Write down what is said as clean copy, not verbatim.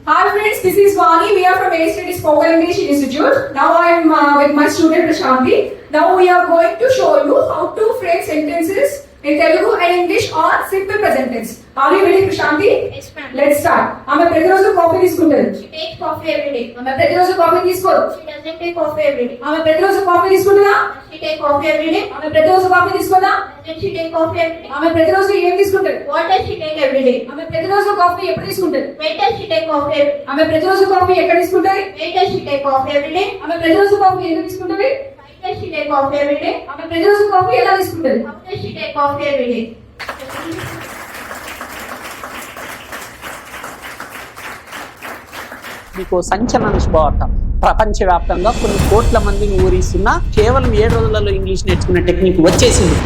Hi friends, this is Vani. We are from A-Study Spoken English Institute. Now I am with my student Prashanti. Now we are going to show you how to frame sentences in Telugu and English on simple present tense. Are you ready, Prashanti? Yes, ma'am. Let's start. ఆమె ప్రతిరోజు coffee తీసుకుంటుంది. She takes coffee every day. ఆమె ప్రతిరోజు coffee తీసుకోదు. She doesn't take coffee every day. ఆమె ప్రతిరోజు coffee తీసుకుంటుందా? She takes coffee every day. ఆమె ప్రతిరోజు కాఫీ తీసుకోదా? Doesn't she take coffee every day? ఆమె ప్రతిరోజు ఏం తీసుకుంటుంది? What does she take every day? ఆమె ప్రతిరోజు కాఫీ ఎప్పుడు తీసుకుంటుంది? When does she take coffee every day? ఆమె ప్రతిరోజు కాఫీ ఎక్కడ తీసుకుంటుంది? When does she take coffee every day? ఆమె ప్రతిరోజు కాఫీ ఎందుకు తీసుకుంటుంది? Why does she take coffee every day? ఆమె ప్రతిరోజు కాఫీ ఎలా తీసుకుంటుంది? How does she take coffee every day? మీకు సంచలన శుభవార్త. ప్రపంచవ్యాప్తంగా కొన్ని కోట్ల మందిని ఊరిస్తున్న కేవలం 7 రోజులలో ఇంగ్లీష్ నేర్చుకునే టెక్నిక్ వచ్చేసింది.